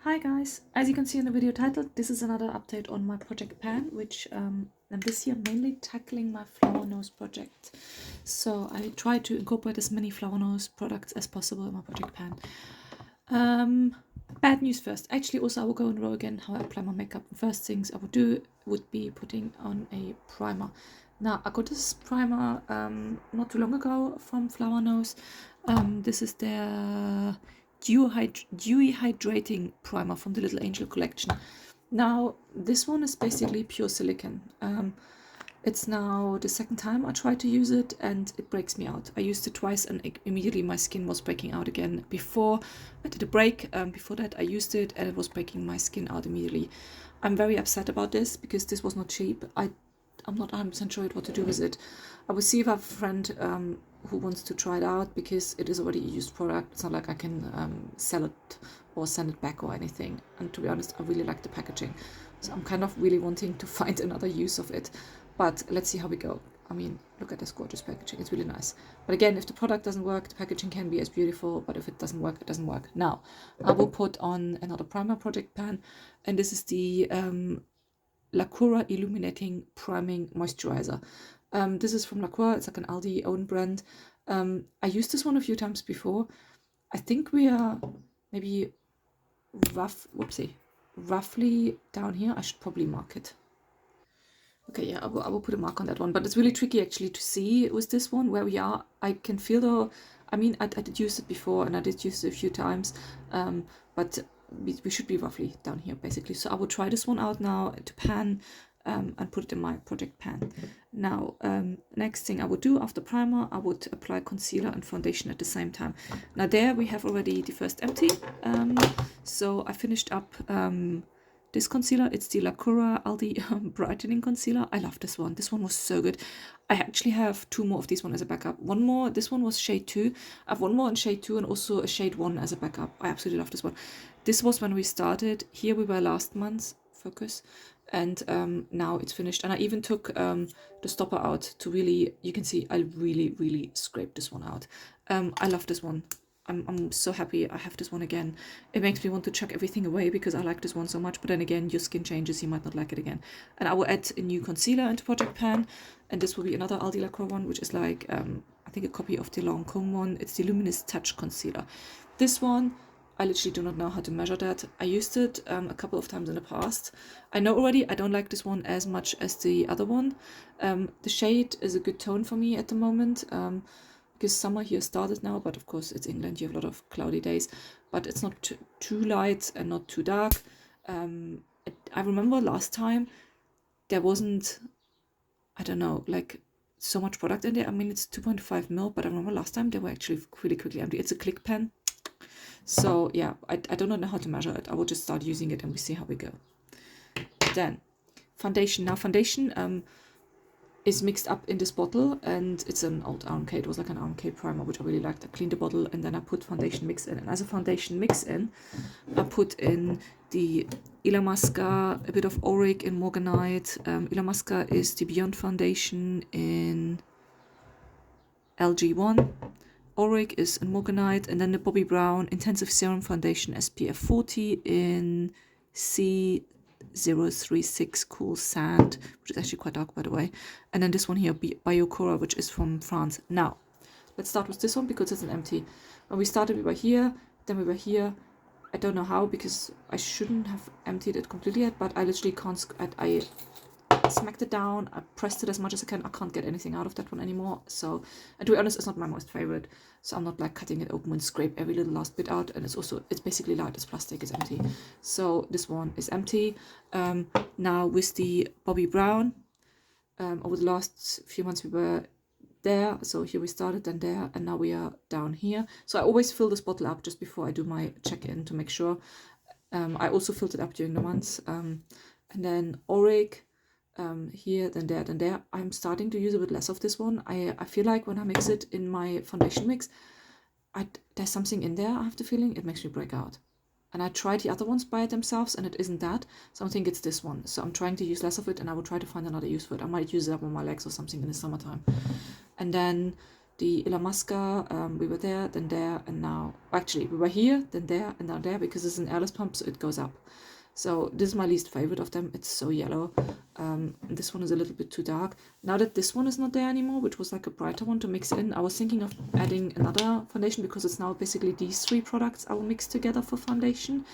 Hi guys, as you can see in the video title, this is another update on my project pan, which I'm this year mainly tackling my flower nose project. So I try to incorporate as many flower nose products as possible in my project pan. Bad news first. Actually, also I will go in row again how I apply my makeup. First things I would do would be putting on a primer. Now I got this primer not too long ago from Flower Nose. This is their dewy hydrating primer from the Little Angel collection. Now this one is basically pure silicone. It's now the second time I try to use it and it breaks me out. I used it twice and immediately my skin was breaking out again. Before I did a break, before that I used it and it was breaking my skin out immediately. I'm very upset about this because this was not cheap. I'm not 100% sure what to do with it. I will see if I have a friend who wants to try it out because it is already a used product. It's not like I can sell it or send it back or anything. And to be honest, I really like the packaging. So I'm kind of really wanting to find another use of it. But let's see how we go. I mean, look at this gorgeous packaging. It's really nice. But again, if the product doesn't work, the packaging can be as beautiful. But if it doesn't work, it doesn't work. Now, I will put on another primer project pan. And this is the Lacura Illuminating Priming Moisturizer. This is from Lacura. It's like an Aldi own brand. I used this one a few times before. I think we are maybe roughly down here. I should probably mark it. Okay, yeah, I will put a mark on that one. But it's really tricky actually to see with this one where we are. I can feel the, I mean, I did use it before and I did use it a few times. But we should be roughly down here basically. So I will try this one out now to pan and put it in my project pan. Now, next thing I would do after primer, I would apply concealer and foundation at the same time. Now there we have already the first empty. So I finished up this concealer. It's the Lacura Aldi brightening concealer. I love this one. This one was so good. I actually have two more of these one as a backup. One more, this one was shade 2. I have one more in shade 2 and also a shade 1 as a backup. I absolutely love this one. This was when we started. Here we were last month, focus. And now it's finished. And I even took the stopper out to really, you can see I really scraped this one out. I love this one. I'm so happy I have this one again. It makes me want to chuck everything away because I like this one so much. But then again, your skin changes, you might not like it again. And I will add a new concealer into Project Pan. And this will be another Aldi Lacroix one, which is like, I think a copy of the Lancome one. It's the Luminous Touch Concealer. This one, I literally do not know how to measure that. I used it a couple of times in the past. I know already I don't like this one as much as the other one. The shade is a good tone for me at the moment. Because summer here started now, but of course it's England, you have a lot of cloudy days, but it's not too light and not too dark. I remember last time there wasn't, I don't know, like so much product in there. I mean, it's 2.5 ml, but I remember last time they were actually really quickly empty. It's a click pen. So yeah, I do not know how to measure it. I will just start using it and we see how we go. Then foundation. Now foundation is mixed up in this bottle and it's an old RMK. It was like an RMK primer, which I really liked. I cleaned the bottle and then I put foundation mix in. And as a foundation mix in, I put in the Illamasqua, a bit of Auric in Morganite. Illamasqua is the Beyond Foundation in LG1. Auric is in Morganite. And then the Bobbi Brown Intensive Serum Foundation SPF 40 in C036 Cool Sand, which is actually quite dark by the way. And then this one here, Biocora, which is from France. Now, let's start with this one because it's an empty. When we started, we were here, then we were here. I don't know how because I shouldn't have emptied it completely yet, but I literally can't, I smacked it down, I pressed it as much as I can. I can't get anything out of that one anymore. So, and to be honest, it's not my most favorite. So I'm not like cutting it open and scrape every little last bit out. And it's basically light, it's plastic, it's empty. So this one is empty. Now with the Bobbi Brown, over the last few months we were there. So here we started, then there, and now we are down here. So I always fill this bottle up just before I do my check-in to make sure. I also filled it up during the months. And then Auric, here, then there, then there. I'm starting to use a bit less of this one. I feel like when I mix it in my foundation mix, there's something in there, I have the feeling, it makes me break out. And I tried the other ones by themselves and it isn't that. So I think it's this one. So I'm trying to use less of it and I will try to find another use for it. I might use it up on my legs or something in the summertime. And then the Illamasqua, we were there, then there, and now, actually, we were here, then there, and now there, because it's an airless pump, so it goes up. So this is my least favorite of them. It's so yellow. This one is a little bit too dark. Now that this one is not there anymore, which was like a brighter one to mix in, I was thinking of adding another foundation, because it's now basically these 3 products I will mix together for foundation.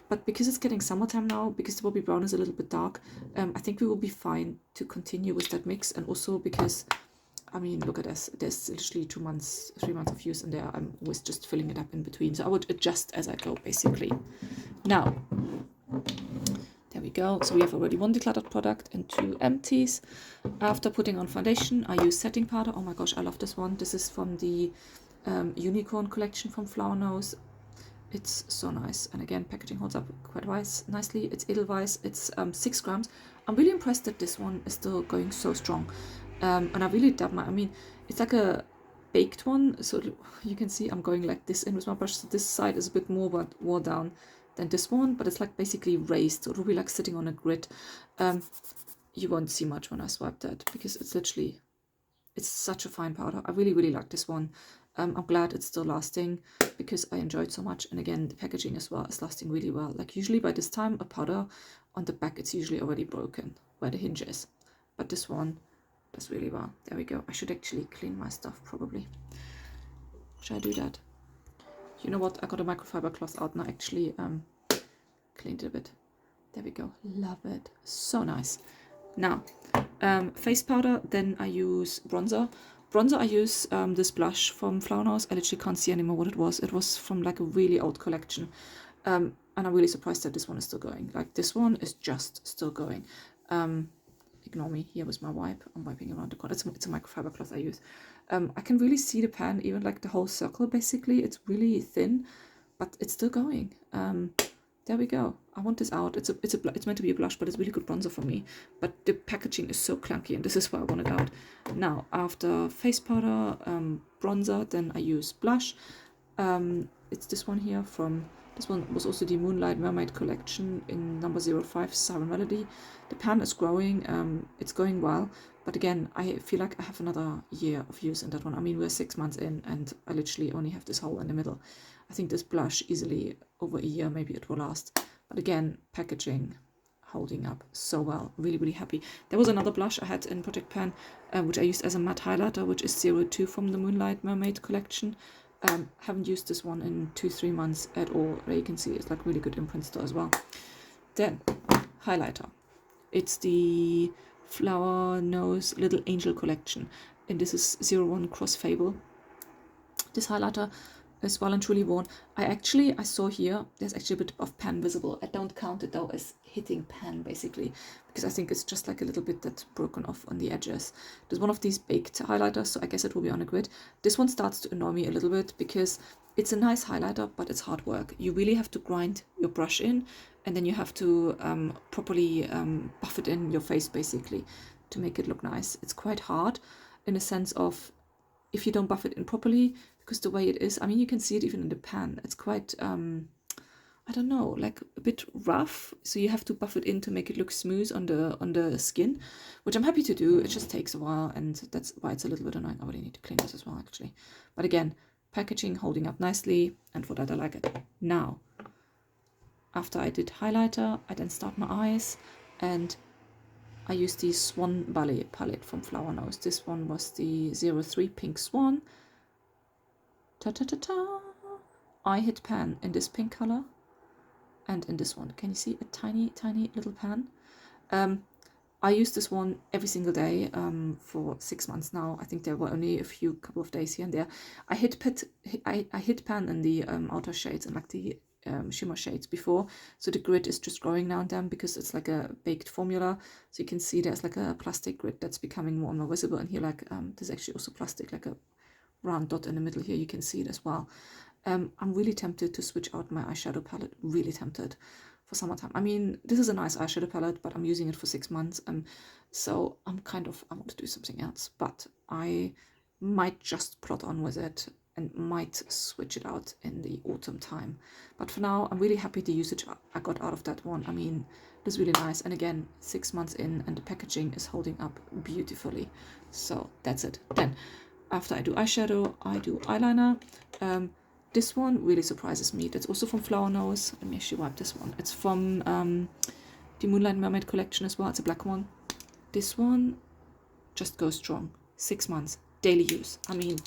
But because it's getting summertime now, because the Bobbi Brown is a little bit dark, I think we will be fine to continue with that mix. And also because, I mean, look at this. There's literally 3 months of use in there. I'm always just filling it up in between. So I would adjust as I go, basically. Now, there we go. So we have already 1 decluttered product and 2 empties. After putting on foundation, I use setting powder. Oh my gosh, I love this one. This is from the Unicorn collection from Flower Nose. It's so nice. And again, packaging holds up quite nicely. It's Edelweiss. It's 6 grams. I'm really impressed that this one is still going so strong. And I really dab my, I mean, it's like a baked one. So you can see I'm going like this in with my brush. So this side is a bit more worn down than this one, but it's like basically raised. So it'll be like sitting on a grid. You won't see much when I swipe that, because it's literally, it's such a fine powder. I really, really like this one. I'm glad it's still lasting, because I enjoy it so much. And again, the packaging as well is lasting really well. Like usually by this time, a powder on the back, it's usually already broken where the hinge is. But this one does really well. There we go. I should actually clean my stuff probably. Should I do that? You know what? I got a microfiber cloth out and I actually cleaned it a bit. There we go. Love it. So nice. Now, face powder, then I use bronzer. Bronzer, I use this blush from Flower Nose. I literally can't see anymore what it was. It was from like a really old collection. And I'm really surprised that this one is still going. Like this one is just still going. Ignore me here with my wipe. I'm wiping around the corner. It's a microfiber cloth I use. I can really see the pan, even like the whole circle basically. It's really thin, but it's still going. There we go. I want this out. It's meant to be a blush, but it's really good bronzer for me. But the packaging is so clunky, and this is why I want it out. Now, after face powder, bronzer, then I use blush. It's this one here from, this one was also the Moonlight Mermaid collection in number 05, Siren Melody. The pan is growing, it's going well, but again, I feel like I have another year of use in that one. I mean, we're 6 months in, and I literally only have this hole in the middle. I think this blush easily over a year, maybe it will last. But again, packaging holding up so well. Really, really happy. There was another blush I had in Project Pan, which I used as a matte highlighter, which is 02 from the Moonlight Mermaid collection. Haven't used this one in 2-3 months at all. There you can see it's like really good imprint still as well. Then, highlighter. It's the Flower Nose Little Angel collection, and this is 01 Cross Fable. This highlighter is well and truly worn. I saw here, there's actually a bit of pan visible. I don't count it though as hitting pan basically, because I think it's just like a little bit that's broken off on the edges. There's one of these baked highlighters, so I guess it will be on a grid. This one starts to annoy me a little bit, because it's a nice highlighter, but it's hard work. You really have to grind your brush in, and then you have to properly buff it in your face basically to make it look nice. It's quite hard in a sense of, if you don't buff it in properly, because the way it is, I mean, you can see it even in the pan. It's quite, I don't know, like a bit rough. So you have to buff it in to make it look smooth on the skin, which I'm happy to do. It just takes a while, and that's why it's a little bit annoying. I really need to clean this as well, actually. But again, packaging holding up nicely, and for that I like it. Now, after I did highlighter, I then start my eyes, and I used the Swan Ballet palette from Flower Nose. This one was the 03 Pink Swan. Ta-ta-ta-ta! I hit pan in this pink color, and in this one. Can you see a tiny, tiny little pan? I use this one every single day for 6 months now. I think there were only a couple of days here and there. I hit pan in the outer shades and like the shimmer shades before, so the grid is just growing now and then, because it's like a baked formula. So you can see there's like a plastic grid that's becoming more and more visible, and here like there's actually also plastic, like a round dot in the middle here. You can see it as well. I'm really tempted to switch out my eyeshadow palette, really tempted for summertime. I mean, this is a nice eyeshadow palette, but I'm using it for 6 months, so I want to do something else, but I might just plot on with it and might switch it out in the autumn time. But for now, I'm really happy the usage I got out of that one. I mean, it is really nice, and again, 6 months in, and the packaging is holding up beautifully. So that's it. Then After I do eyeshadow, I do eyeliner. This one really surprises me. That's also from Flower Nose. Let me actually wipe this one. It's from the Moonlight Mermaid collection as well. It's a black one. This one just goes strong. 6 months, daily use. I mean,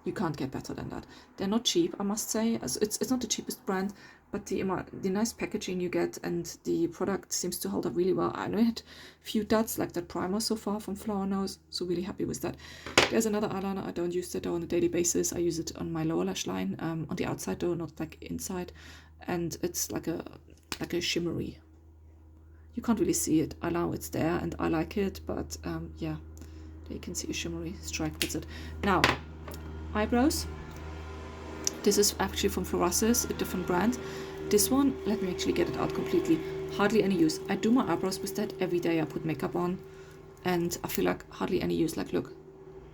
you can't get better than that. They're not cheap, I must say. As it's not the cheapest brand, but the nice packaging you get and the product seems to hold up really well. I know I had a few duds like that primer so far from Flower Nose, so really happy with that. There's another eyeliner. I don't use that though on a daily basis. I use it on my lower lash line, on the outside though, not like inside, and it's like a shimmery. You can't really see it. I know it's there and I like it, but yeah, there you can see a shimmery stripe. That's it. Now, eyebrows. This is actually from Florasis, a different brand. This one, let me actually get it out completely. Hardly any use. I do my eyebrows with that every day. I put makeup on and I feel like hardly any use. Like, look,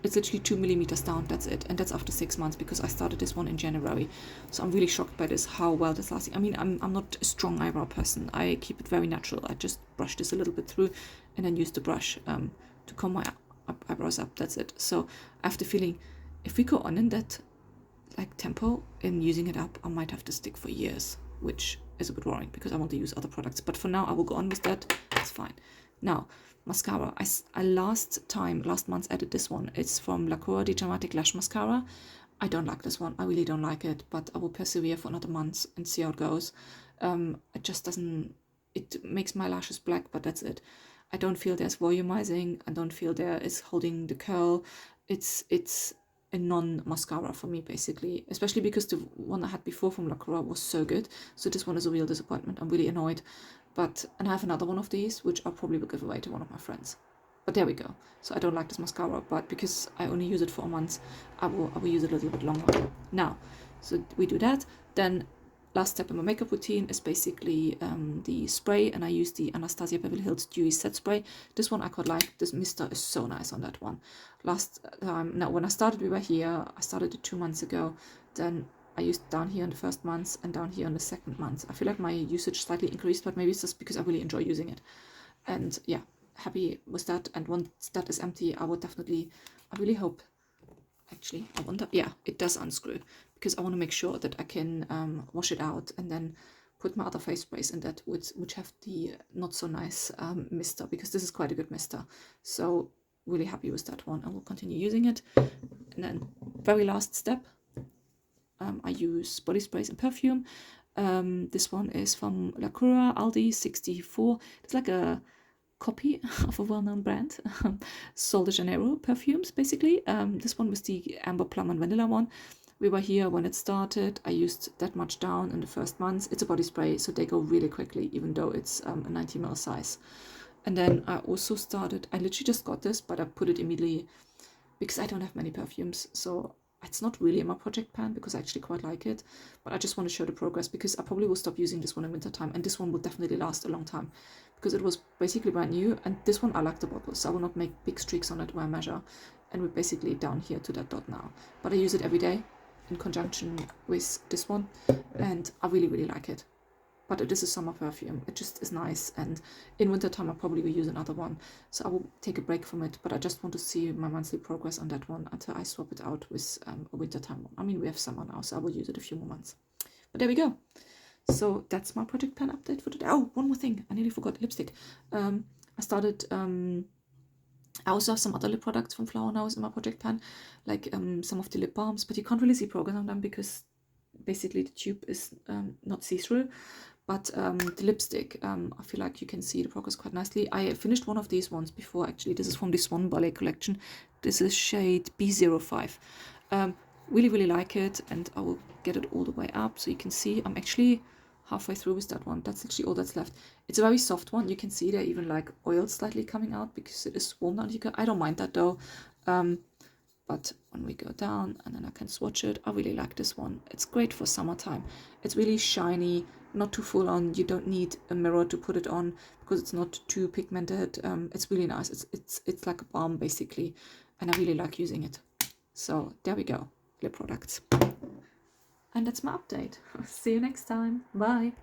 it's literally 2 millimeters down. That's it. And that's after 6 months because I started this one in January. So I'm really shocked by this, how well this lasting. I mean, I'm not a strong eyebrow person. I keep it very natural. I just brush this a little bit through and then use the brush to comb my eyebrows up. That's it. So I have the feeling if we go on in that like tempo in using it up, I might have to stick for years, which is a bit worrying because I want to use other products. But for now, I will go on with that. It's fine. Now, mascara. I last month added this one. It's from Lacour, the Dramatic Lash Mascara. I don't like this one. I really don't like it, but I will persevere for another month and see how it goes. It just doesn't, it makes my lashes black, but that's it. I don't feel there's volumizing. I don't feel there is holding the curl. It's a non-mascara for me, basically, especially because the one I had before from Lacour was so good. So this one is a real disappointment. I'm really annoyed. And I have another one of these, which I probably will give away to one of my friends. But there we go. So I don't like this mascara, but because I only use it for a month, I will use it a little bit longer. Now, so we do that. Then last step in my makeup routine is basically the spray, and I use the Anastasia Beverly Hills Dewy Set Spray. This one I quite like. This mister is so nice on that one. Last time, now when I started, we were here. I started it 2 months ago. Then I used down here in the first month and down here in the second month. I feel like my usage slightly increased, but maybe it's just because I really enjoy using it. And yeah, happy with that. And once that is empty, I really hope, actually, I wonder, yeah, it does unscrew, because I want to make sure that I can wash it out and then put my other face sprays in that, which have the not so nice mister, because this is quite a good mister. So really happy with that one. I will continue using it. And then very last step, I use body sprays and perfume. This one is from Lacour Aldi 64. It's like a copy of a well-known brand, Sol de Janeiro perfumes, basically. This one was the Amber Plum and Vanilla one. We were here when it started. I used that much down in the first months. It's a body spray, so they go really quickly, even though it's a 90 ml size. And then I also started, I literally just got this, but I put it immediately because I don't have many perfumes. So it's not really in my project pan because I actually quite like it, but I just want to show the progress because I probably will stop using this one in winter time, and this one will definitely last a long time because it was basically brand new. And this one, I like the bottle, so I will not make big streaks on it where I measure, and we're basically down here to that dot now. But I use it every day in conjunction with this one, and I really, really like it. But it is a summer perfume. It just is nice, and in winter time I probably will use another one, so I will take a break from it. But I just want to see my monthly progress on that one until I swap it out with a winter time one. I mean, we have summer now, so I will use it a few more months. But there we go. So that's my project pan update for today. Oh, one more thing, I nearly forgot. Lipstick. I started I also have some other lip products from Flower Nose in my project pan, like some of the lip balms, but you can't really see progress on them because basically the tube is not see-through. But the lipstick, I feel like you can see the progress quite nicely. I finished one of these ones before, actually. This is from the Swan Ballet collection. This is shade B05. Really, really like it, and I will get it all the way up so you can see. I'm actually halfway through with that one. That's actually all that's left. It's a very soft one. You can see there even like oil slightly coming out because it is warm down here. I don't mind that though. But when we go down and then I can swatch it, I really like this one. It's great for summertime. It's really shiny, not too full on. You don't need a mirror to put it on because it's not too pigmented. It's really nice. It's like a balm basically, and I really like using it. So there we go, lip products. And that's my update. See you next time. Bye.